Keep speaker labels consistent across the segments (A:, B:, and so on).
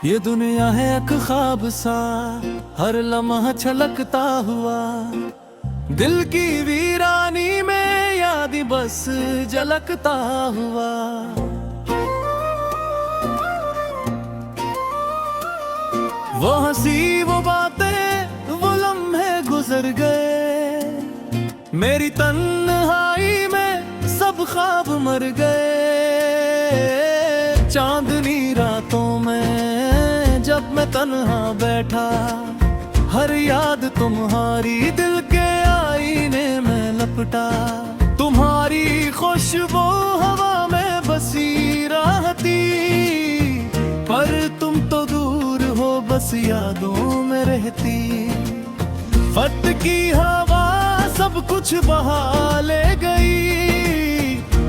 A: ये दुनिया है एक ख्वाब सा, हर लम्हा छलकता हुआ। दिल की वीरानी में याद बस झलकता हुआ। वो हंसी वो बातें वो लम्हे गुजर गए। मेरी तन्हाई में सब ख्वाब मर गए। चांदनी रातों में जब मैं तन्हा बैठा, हर याद तुम्हारी दिल के आईने में लपटा। तुम्हारी खुशबू हवा में बसी रहती, पर तुम तो दूर हो बस यादों में रहती। फट की हवा सब कुछ बहा ले गई।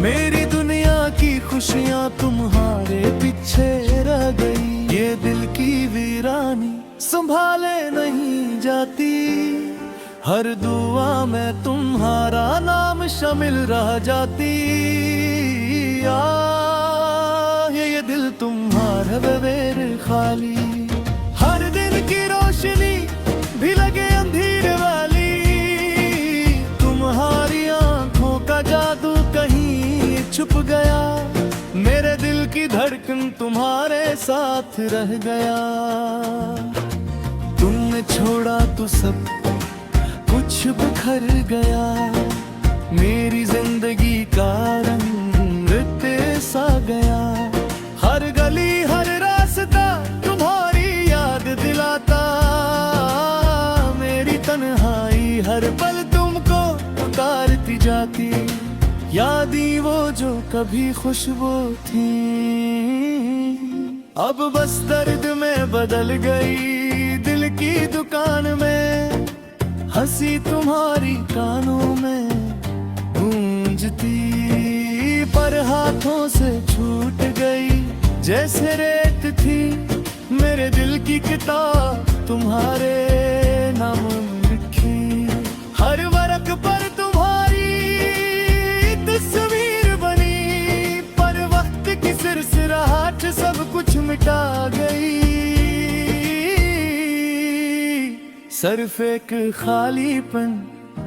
A: मेरी दुनिया की खुशियाँ तुम्हारे पीछे रह गई। ये दिल की वीरानी संभाले नहीं जाती। हर दुआ में तुम्हारा नाम शामिल रह जाती। ये दिल तुम्हारा बेर खाली, हर दिन की रोशनी भी लगे अंधेरे वाली। तुम्हारी आंखों का जादू कहीं छुप गया। मेरे दिल की धड़कन तुम्हारे साथ रह गया। तुमने छोड़ा तो सब कुछ बिखर गया। मेरी जिंदगी का रंग सा गया। हर गली हर रास्ता तुम्हारी याद दिलाता। मेरी तन्हाई हर पल तुमको उतारती जाती। यादी वो जो कभी खुशबू थी, अब बस दर्द में बदल गई। दिल की दुकान में हंसी तुम्हारी कानों में गूंजती, पर हाथों से छूट गई जैसे रेत थी। मेरे दिल की किताब तुम्हारे नाम लिखी। हर वर्क पर तुम्हारी तस्वीर बनी, पर वक्त की सिरसिराहट सब कुछ मिटा गई। सिर्फ एक खालीपन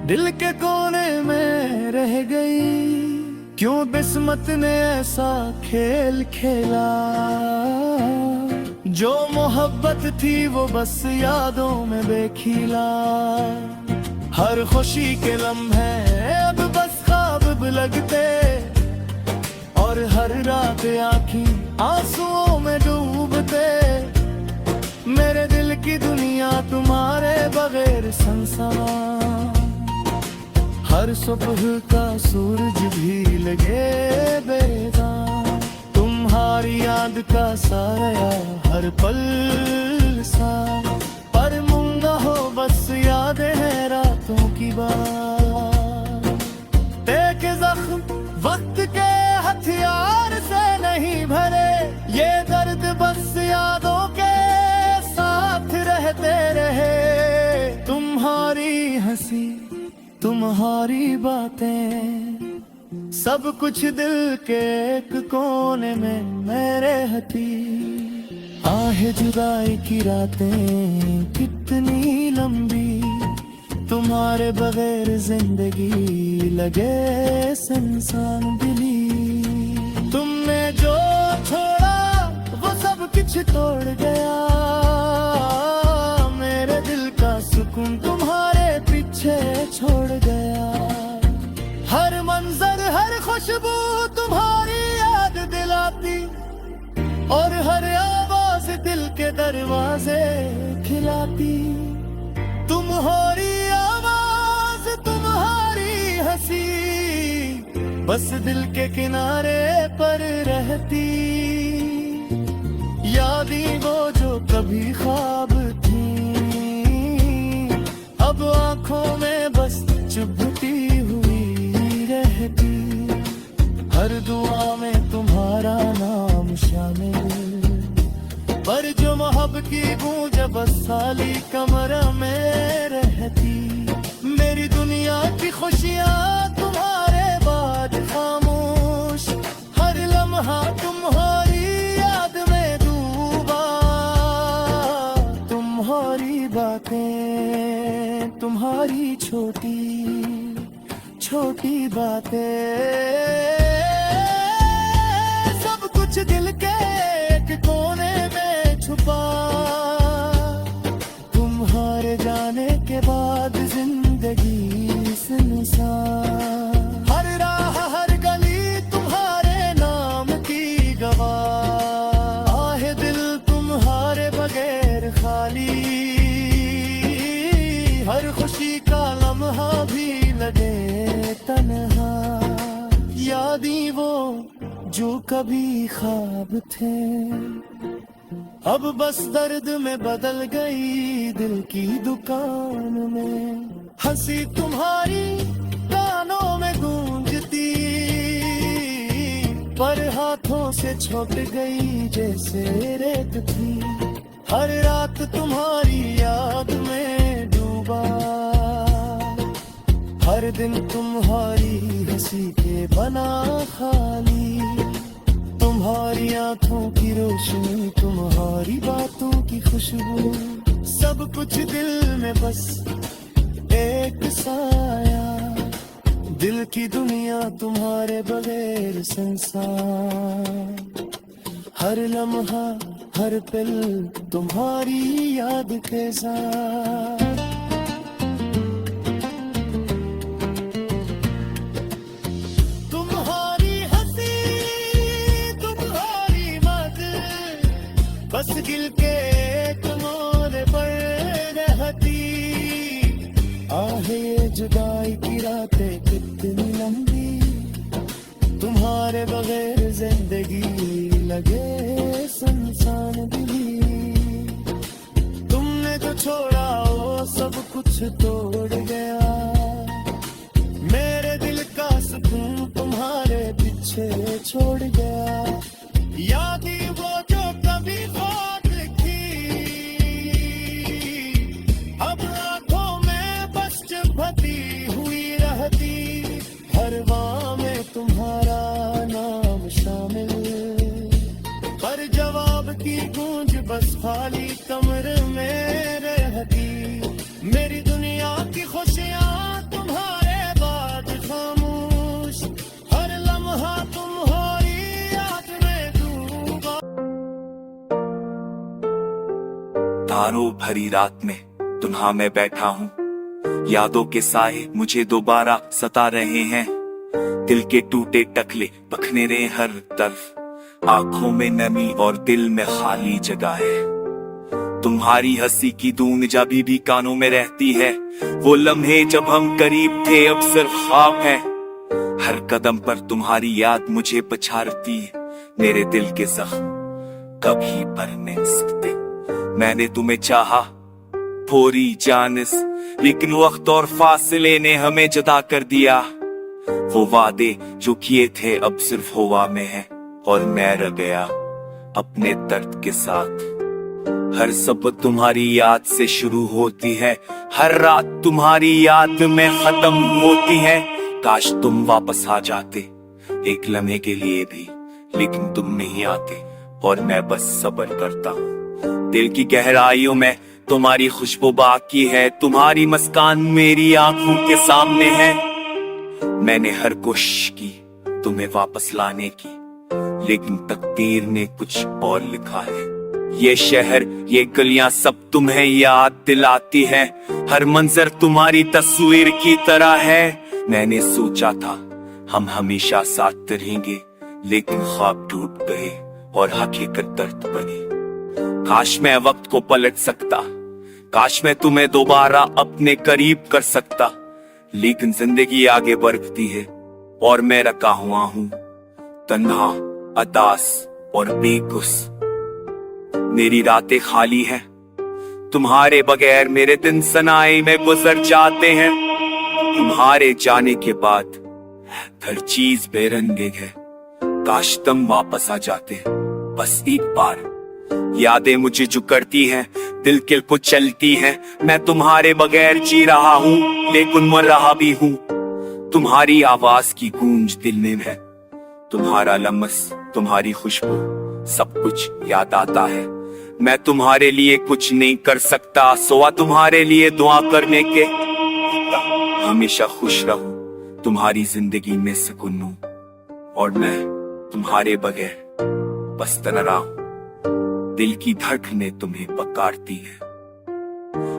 A: दिल के कोने में रह गई। क्यों किस्मत ने ऐसा खेल खेला। जो मोहब्बत थी वो बस यादों में बेखिला। हर खुशी के लम्हे अब बस ख्वाब लगते, और हर रात आँखें आंसुओं में डूबते। मेरे दिल की दुनिया तुम्हारे बगैर संसार। हर सुबह का सूरज भी लगे बेदार। तुम्हारी याद का साया हर पल सा, पर मुंगा हो बस यादें हैं रातों की बात। देखे जख्म वक्त के हथियार से नहीं भरे। ये दर्द बस यादों के साथ रहते रहे। तुम्हारी हंसी तुम्हारी बातें सब कुछ दिल के एक कोने में मेरे हती। आहे जुदाई की रातें कितनी लंबी, तुम्हारे बगैर जिंदगी लगे सुनसान दिली। तुमने जो छोड़ा वो सब कुछ तोड़ गया। मेरे दिल का सुकून तुम्हारे पीछे छोड़ गया। हर मंजर हर खुशबू तुम्हारी याद दिलाती, और हर आवाज दिल के दरवाजे खिलाती। तुम्हारी आवाज तुम्हारी हंसी बस दिल के किनारे पर रहती। यादी वो जो कभी ख्वाब थी, अब आंखों में बस चुभती हुई रहती। हर दुआ में तुम्हारा नाम शामिल, पर जो मोहब्बत की गूंज बस साली कमरा में रहती। मेरी दुनिया की खुशियाँ तुम्हारे बाद खामोश, हर लम्हा तुम्हारी याद में डूबा। छोटी छोटी बातें, सब कुछ दिल के एक कोने में छुपा। तुम्हारे जाने के बाद जिंदगी सुनसान, हर राह हर गली तुम्हारे नाम की गवाह। आहे दिल तुम्हारे बगैर खाली, हर खुशी का लम्हा भी लगे तन्हा। यादें वो जो कभी ख्वाब थे, अब बस दर्द में बदल गई दिल की दुकान में। हंसी तुम्हारी कानों में गूंजती, पर हाथों से छूट गई जैसे रेत थी। हर रात तुम्हारी याद में डूबा, हर दिन तुम्हारी हंसी के बना खाली। तुम्हारी आंखों की रोशनी, तुम्हारी बातों की खुशबू, सब कुछ दिल में बस एक साया। दिल की दुनिया तुम्हारे बगैर संसार, हर लम्हा हर पल तुम्हारी याद के साथ। बस दिल के तुम्हारे पर रहती, आहे जुदाई की रातें कितनी लंबी। तुम्हारे बगैर जिंदगी लगे सुनसान दिली। तुमने जो छोड़ा वो सब कुछ तोड़ गया, मेरे दिल का सुकून तुम्हारे पीछे छोड़ गया। यादें वो जो कभी बात थी, अब आंखों में बस चुभती हुई रहती। हर वाह में तुम्हारा नाम शामिल, पर जवाब की गूंज बस खाली कमरे में रहती। मेरी दुनिया की खुशियां तुम्हारे बाद खामोश, हर लम्हा तुम्हारी याद में डूबा।
B: तारों भरी रात में तुन्हा मैं बैठा हूँ, यादों के साए मुझे दोबारा सता रहे हैं। दिल के टूटे टकले बखने रहे हर तरफ, आंखों में नमी और दिल में खाली जगह है। तुम्हारी हंसी की धूम जब भी कानों में रहती है, वो लम्हे जब हम करीब थे अब सिर्फ ख्वाब है। हर कदम पर तुम्हारी याद मुझे पछाड़ती है, मेरे दिल के जख्म कभी भर नहीं सकते। मैंने तुम्हें चाहा थोड़ी जानस, लेकिन वक्त और फासले ने हमें जुदा कर दिया। वो वादे जो किए थे अब सिर्फ हवा में है, और मैं रह गया अपने दर्द के साथ। हर सुबह तुम्हारी याद से शुरू होती है, हर रात तुम्हारी याद में खत्म होती है। काश तुम वापस आ जाते एक लम्हे के लिए भी, लेकिन तुम नहीं आते और मैं बस सब्र करता हूँ। दिल की गहराइयों में तुम्हारी खुशबू बाकी है, तुम्हारी मुस्कान मेरी आंखों के सामने है। मैंने हर कोशिश की तुम्हें वापस लाने की, लेकिन तकदीर ने कुछ और लिखा है। ये शहर ये गलियां सब तुम्हें याद दिलाती है, हर मंजर तुम्हारी तस्वीर की तरह है। मैंने सोचा था हम हमेशा साथ रहेंगे, लेकिन ख्वाब टूट गए और हकीकत दर्द बनी। काश मैं वक्त को पलट सकता, काश मैं तुम्हें दोबारा अपने करीब कर सकता, लेकिन जिंदगी आगे बढ़ती है और मैं रखा हुआ हूँ तन्हा, अदास और बेकुस। मेरी रातें खाली हैं, तुम्हारे बगैर मेरे दिन सनाई में गुजर जाते हैं। तुम्हारे जाने के बाद हर चीज बेरंगे है, काश तुम वापस आ जाते बस एक बार। यादें मुझे जो करती हैं, दिल के को चलती हैं। मैं तुम्हारे बगैर जी रहा हूँ, लेकिन मर रहा भी हूँ। तुम्हारी आवाज की गूंज दिल में है, तुम्हारा लम्स, तुम्हारी खुशबू, सब कुछ याद आता है। मैं तुम्हारे लिए कुछ नहीं कर सकता, सिवा तुम्हारे लिए दुआ करने के। हमेशा खुश रहूं, तुम्हारी जिंदगी में सुकून हूं, और मैं तुम्हारे बगैर बस तन्हा हूं। दिल की धड़कनें तुम्हें पुकारती है,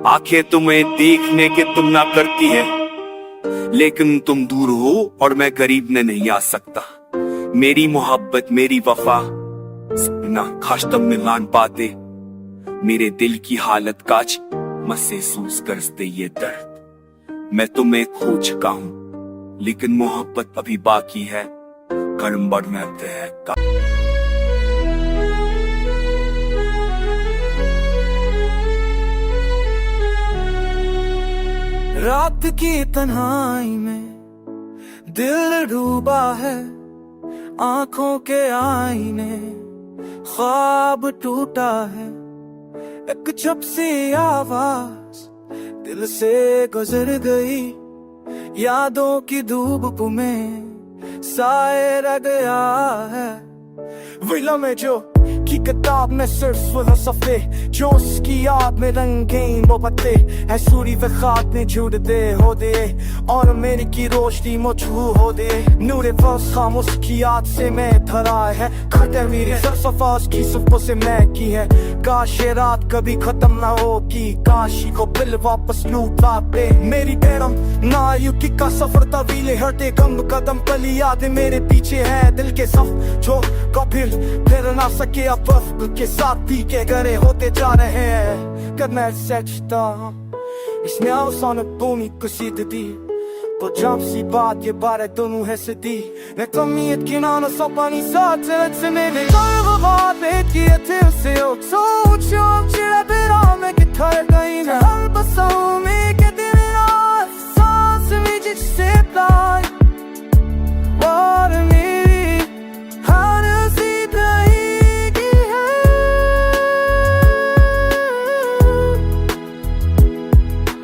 B: आंखें तुम्हें देखने के तुम ना करती है, लेकिन तुम दूर हो और मैं करीब न नहीं आ सकता। मेरी मोहब्बत, मेरी वफा ना खास तुम मिलान पाते, मेरे दिल की हालत काज महसूस करते ये दर्द। मैं तुम्हें खो चुका हूं, लेकिन मोहब्बत अभी बाकी है, कर्म बढ़ना है।
A: रात की तन्हाई में दिल डूबा है, आंखों के आईने ख्वाब टूटा है। एक छप सी आवाज दिल से गुजर गई, यादों की धूप में साए रह गया है। विला में जो की किताब में सिर्फ फिलोसफी, जो उसकी याद में रंगीन मोहब्बतें है। सूरी व खाक ने जुड़ दे हो दे, और मेरी की रोशनी मजबू हो दे। नूरे फर्स खामोश की याद से मैं धरा है, खटे मेरी सफास की सुबह से मैं की है। काश ये रात कभी खत्म ना होगी, काशी को बिल वापस लूट लाते। मेरी गैरम नायुकी का सफर तवीले, हटे गम कदम पली यादें मेरे पीछे है। दिल के सफ जो कभी फिर ना सके, अब वक्त के साथ पी के गरे होते जा रहे हैं। Kad me sečta Ismijao sam na bumi ko si da di, Počam si baat je bare donu है सदी। मैं कमीत की नाना सपनी साथ से मेरे कर्व बात में किए थे उसे सोचो चिड़ा बेरा में कि थर गई मैं हर बसाऊं में के दिन रात सांस में जिससे प्यार और मेरी हर सीधा ही की है।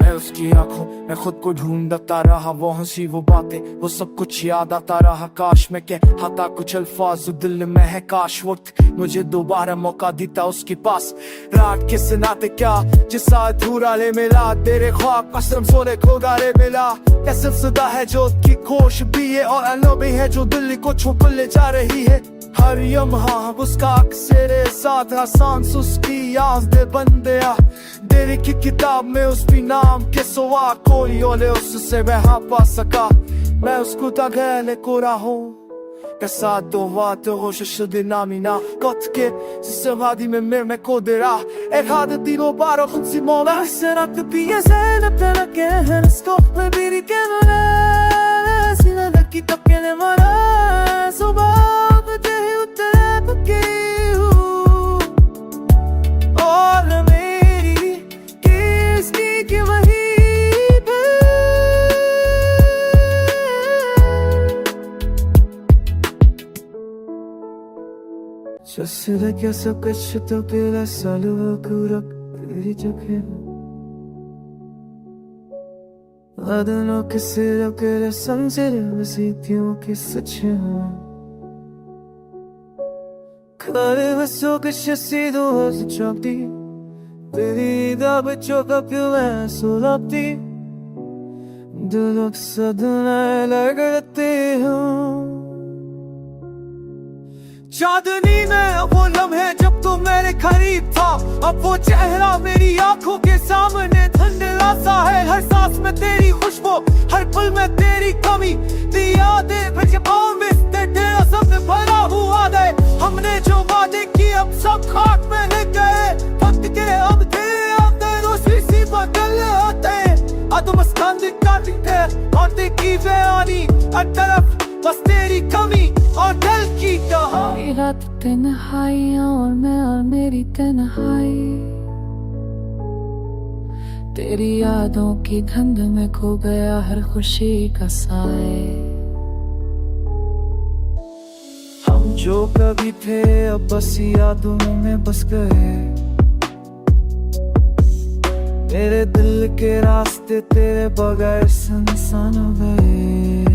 A: मैं उसकी आंखों मैं खुद को ढूंढता रहा, वो हंसी वो बातें वो सब कुछ याद आता रहा। काश मैं कहता कुछ अल्फाज दिल में है, काश वक्त मुझे दोबारा मौका देता उसके पास। रात के सुनाते क्या जिसा अधूरा ले मिला, तेरे ख्वाब कसम सोने को गारे मिला। कैसे सदा है जो की खोश भी है, और अनोबी है जो दिल को छुप ले जा रही है। हर यमहा उसका अक्सर साथ सांस उसकी याद दे बन गया। दिल की किताब में उसकी नाम के सवा कोई और उससे मैं पा सका। मैं उसको तगले को रहो Casato vato hoșă dinamina Kot che se vadi me codera E hade di lo baro con Simona Sarà che pia sena per la che Stop e biri che non è Sina da chi tocca le mara So baba te utere perché Oh la meri Kiski che vahi Şaşırı kese kaçtı bile salı kurak verecek Adını kesir kere sanjere vesidiyo ke saçı Kare ve sok şasido az çapti Teri da bachcho ka pyuva sulapti Dulak sadna लगते हूँ चांदनी में वो लम्हे जब तू मेरे करीब था अब वो चेहरा मेरी आंखों के सामने धुंधला सा है हर सांस में तेरी खुशबू हर पल में तेरी कमी यादें बेजबान में तेरा सब भरा हुआ है हमने जो वादे किए अब सब खाक में लग गए वक्त के अब तेरे रोशनी सी बदल आते अदम स्कंद काटते और देखी बेआनी हर तरफ बस तेरी कमी और दिल की कहानी
C: रात तन्हाइयाँ और मैं और मेरी तन्हाई तेरी यादों की धुंध में खो गया हर खुशी का साए
A: हम जो कभी थे अब बस यादों में बस गए मेरे दिल के रास्ते तेरे बगैर सुनसान हो गए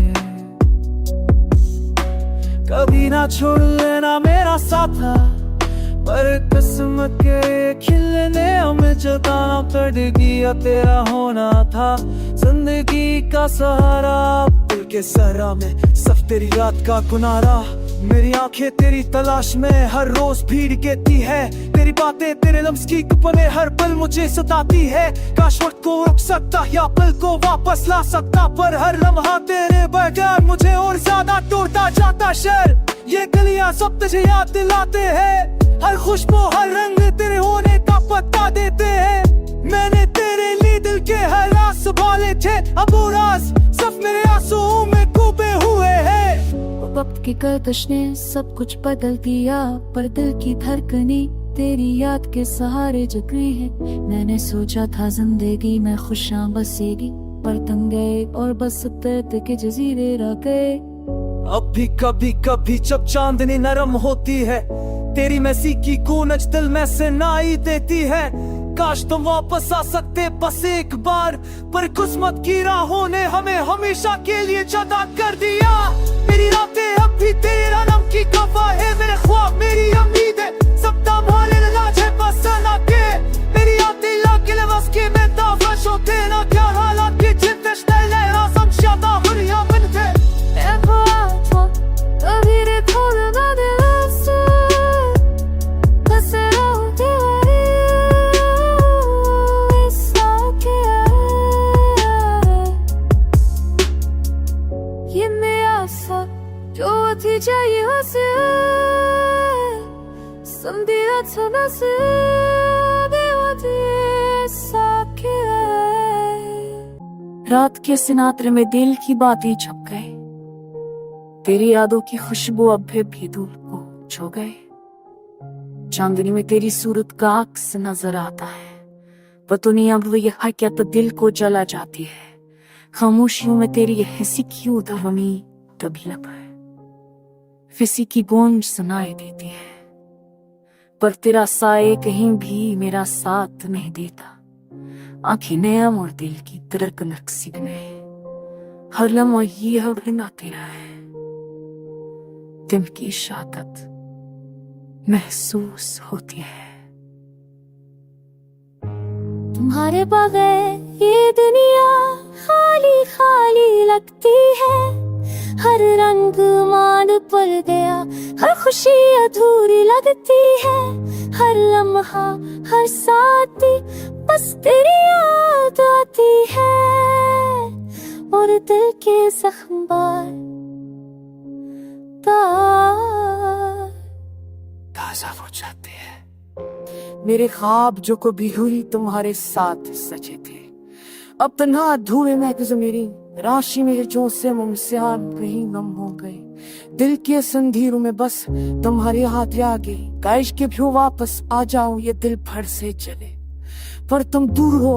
A: कभी ना छोड़ लेना मेरा साथ पर किस्मत के खिलने हमें जताना पड़ेगी या तेरा होना था जिंदगी का सहारा। दिल के सहरा में सब तेरी रात का कुनारा, मेरी आंखें तेरी तलाश में हर रोज भीड़ कहती है। तेरी बातें तेरे लफ्ज़ की कपने हर पल मुझे सताती है। काश वक्त को रुक सकता या पल को वापस ला सकता, पर हर लम्हा तेरे बगैर मुझे और ज्यादा तोड़ता जाता। शहर ये गलियां सब तुझे याद दिलाते हैं, हर खुशबू हर रंग तेरे होने का पता देते हैं। मैंने तेरे लिए दिल के हर राज संभाले थे, अब वो राज सब मेरे आंसुओं में डूबे हुए हैं।
C: वक्त की गर्दिश ने सब कुछ बदल दिया, पर दिल की धड़कनें तेरी याद के सहारे जग गई है। मैंने सोचा था जिंदगी में खुशियाँ बसेगी, पर तुम गए और बस दर्द के जजीरे रह गए।
A: अब भी कभी कभी जब चांदनी नरम होती है, तेरी मैसी की गूंज दिल में से नाई देती है। काश तुम वापस आ सकते बस एक बार, पर किस्मत की राहों ने हमें हमेशा के लिए जुदा कर दिया। मेरी रातें अब भी तेरा नाम की गवाह है, मेरे ख्वाब मेरी उम्मीद है सब तुम्हारे इलाज है बस ना के। मेरी आती लाके लबस के मैं दावश होते ना क्या हालात के जिंदगी ले रासम शादा हुरिया बनते।
C: रात के सिनात्रे में दिल की बातें छप गए, तेरी यादों की खुशबू अब भी धूप को छो गए। चांदनी में तेरी सूरत का अक्स नजर आता है, पतुनी अब यह हकीकत दिल को जला जाती है। खामोशियों में तेरी यह हंसी क्यों ध्वनि तभी लब है, फिसी की गूंज सुनाई देती है, पर तेरा साए कहीं भी मेरा साथ नहीं देता। आंखें नयम और दिल की धड़कन रक्सी में हर लम्हा यह बिना तेरा है। दिल की शादत महसूस होती है। तुम्हारे बगैर ये दुनिया खाली खाली लगती है, हर रंग मान पर गया, हर खुशी अधूरी लगती है। हर लम्हा हर साथी बस तेरी याद आती है, और दिल के जख्म बार
A: ताजा हो जाते हैं। मेरे ख्वाब जो कभी हुई तुम्हारे साथ सचे थे, अब तन्हा अधूरे में मेरी राशि में जो से मुमसियान कहीं गम हो गए। दिल के संधीरों में बस तुम्हारे हाथ आ गई, काश के भी वापस आ जाऊं ये दिल भर से चले, पर तुम दूर हो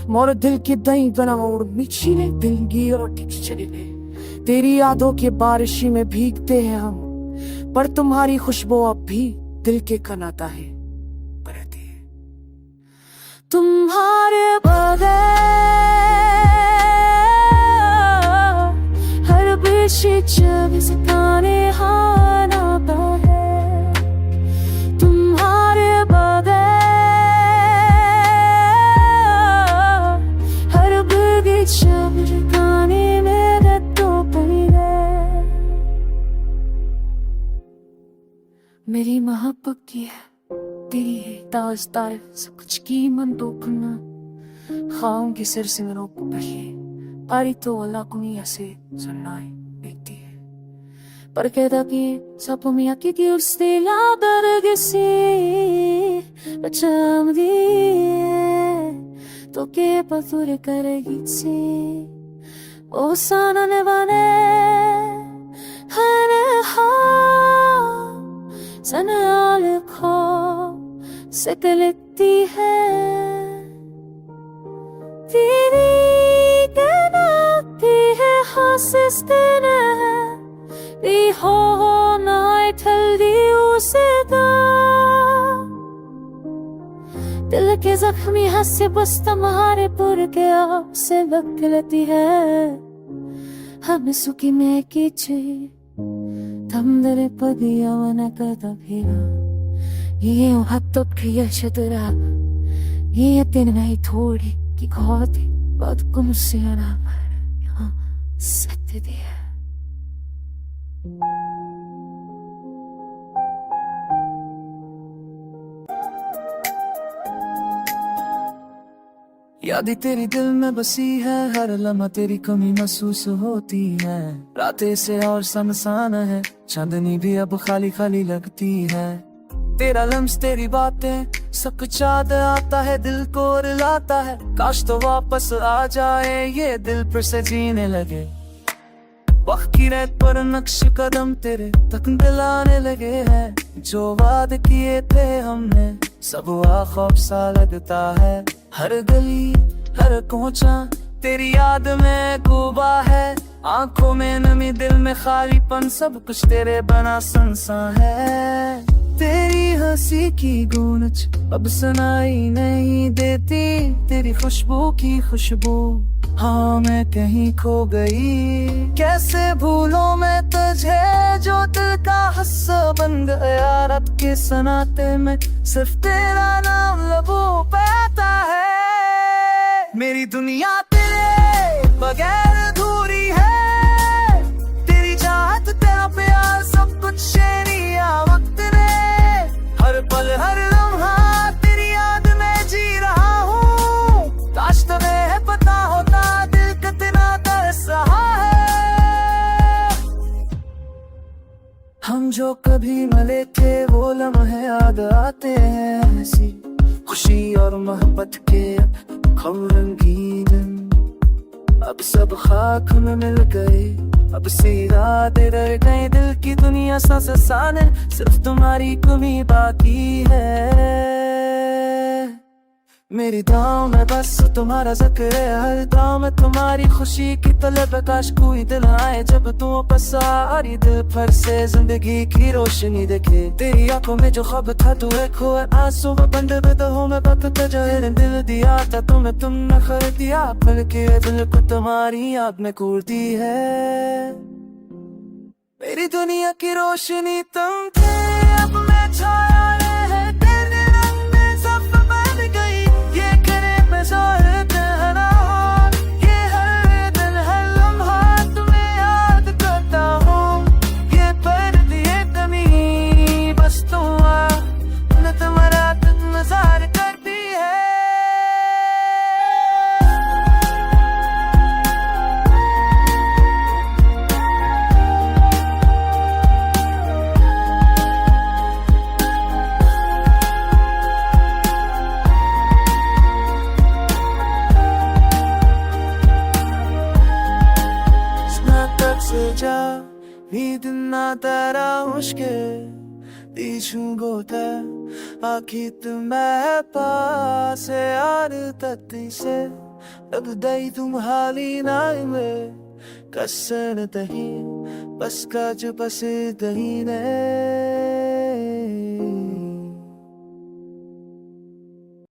A: मोर दिल के दही बना और मिचीले दिल की और चले। तेरी यादों के बारिशी में भीगते हैं हम, पर तुम्हारी खुशबू अब भी दिल के कनाता है बरती है। तुम्हारे बगैर हर बेशी जब सितारे हाना है। तुम्हारे बगैर हर बगीचा गाने मेरे तो पड़ी है। मेरी मोहब्बत की है तेरी है ताज़ सब कुछ की मन तो अपना खाऊं की सिर से मेरों को बही पारी तो अल्लाह को नहीं ऐसे सुनाई देखती है, पर कहता कि सब मियाँ की उससे लादर किसी बचाम दी तो के पतुर करेगी सी ओ सानने वाले हने सनाल खो सकलती है तेरी कहनाती है हासिस्तेने दी हो ना ठल दी उसे दा दिल के जख्मी हंसे बस तुम्हारे पुर के आपसे बकलती है हम सुखी में कीचे तमदरे पदिया वन कदा फिरा ये हत्तो प्रिय शतरा
C: ये यकीन नहीं थोड़ी कि बहुत बात को मुझसे आना यहाँ सत्य दिया।
A: यादें तेरी दिल में बसी है, हर लम्हा तेरी कमी महसूस होती है। रातें से और सुनसान है, चांदनी भी अब खाली खाली लगती है। तेरा लम्स तेरी बातें सब कुछ याद आता है, दिल को रुलाता है। काश तो वापस आ जाए ये दिल फिर से जीने लगे। वक्त की रेत पर नक्श कदम तेरे तक दिलाने लगे हैं। जो वादे किए थे हमने सब हुआ खौफ सा लगता है। हर गली हर कोचा तेरी याद में डूबा है। आंखों में नमी दिल में खालीपन, सब कुछ तेरे बना संसा है। तेरी हंसी की गूंज अब सुनाई नहीं देती, तेरी खुशबू की खुशबू हाँ मैं कहीं खो गई। कैसे भूलों मैं तुझे जो दिल का हिस्सा बन गया। रात के सनाटे में सिर्फ तेरा नाम लबों पे आता है। मेरी दुनिया तेरे बगैर अधूरी है। तेरी चाहत तेरा प्यार सब कुछ शेरिया वक्त ने। हर पल हर लम्हा तेरी याद में जी रहा हूँ। काश तुम्हें पता होता दिल कितना तरस रहा है। हम जो कभी मिले थे वो लम्हे याद आते हैं। हंसी खुशी और मोहब्बत के हम रंगीन दिन अब सब खाक में मिल गए। अब सीधा रह गए, दिल की दुनिया सांस है, सिर्फ तुम्हारी कमी बाकी है। मेरी दाव में बस तुम्हारा जिक्र है, हर दाव में तुम्हारी खुशी की तलब। काश कोई दिल आए जब तू वापस आरी, दिल पर से जिंदगी की रोशनी देखे। तेरी आंखों में जो ख्वाब था तू एक हुआ आंसू में बंद बेदहों में वक्त तजहर दिल दिया था तुम्हें, तुमने खर दिया पल के दिल को तुम्हारी याद में कूदती है। मेरी दुनिया की रोशनी तुम थे, अब मैं छाया है तेरे रंग में सब बन गई। ये करे मैं ज़ाहिर है ना, ये हर दिन हर लम्हा तुम्हें याद करता हूँ। ये पर दिए कमी बस तुम न तुम्हारा नज़ार करती है। जा भी दिन ना तेरा मुश्किल पीछू ते आखी तुम्हें पास यार तत्ती से अब दई तुम हाली नाई में कसर दही बस का जो बस दही ने।